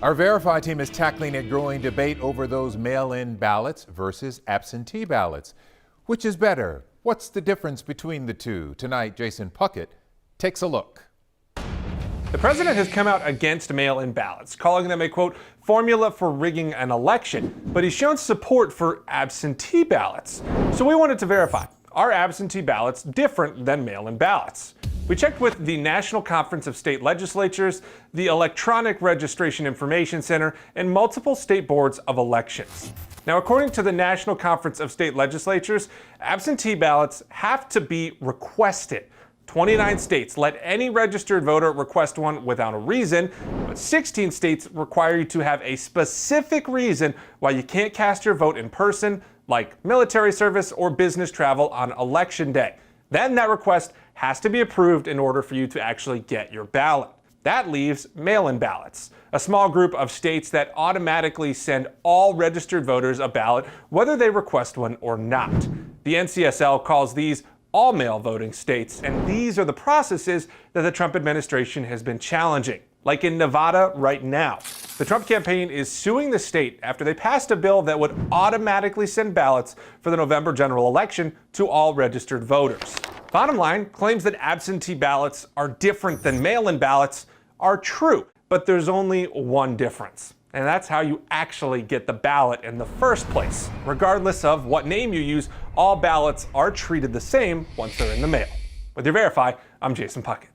Our Verify team is tackling a growing debate over those mail-in ballots versus absentee ballots. Which is better? What's the difference between the two? Tonight, Jason Puckett takes a look. The president has come out against mail-in ballots, calling them a, quote, formula for rigging an election, but he's shown support for absentee ballots. So we wanted to verify, are absentee ballots different than mail-in ballots? We checked with the National Conference of State Legislatures, the Electronic Registration Information Center, and multiple state boards of elections. Now, according to the National Conference of State Legislatures, absentee ballots have to be requested. 29 states let any registered voter request one without a reason, but 16 states require you to have a specific reason why you can't cast your vote in person, like military service or business travel on election day. Then that request has to be approved in order for you to actually get your ballot. That leaves mail-in ballots, a small group of states that automatically send all registered voters a ballot, whether they request one or not. The NCSL calls these all-mail voting states, and these are the processes that the Trump administration has been challenging, like in Nevada right now. The Trump campaign is suing the state after they passed a bill that would automatically send ballots for the November general election to all registered voters. Bottom line, claims that absentee ballots are different than mail-in ballots are true, but there's only one difference. And that's how you actually get the ballot in the first place. Regardless of what name you use, all ballots are treated the same once they're in the mail. With your Verify, I'm Jason Puckett.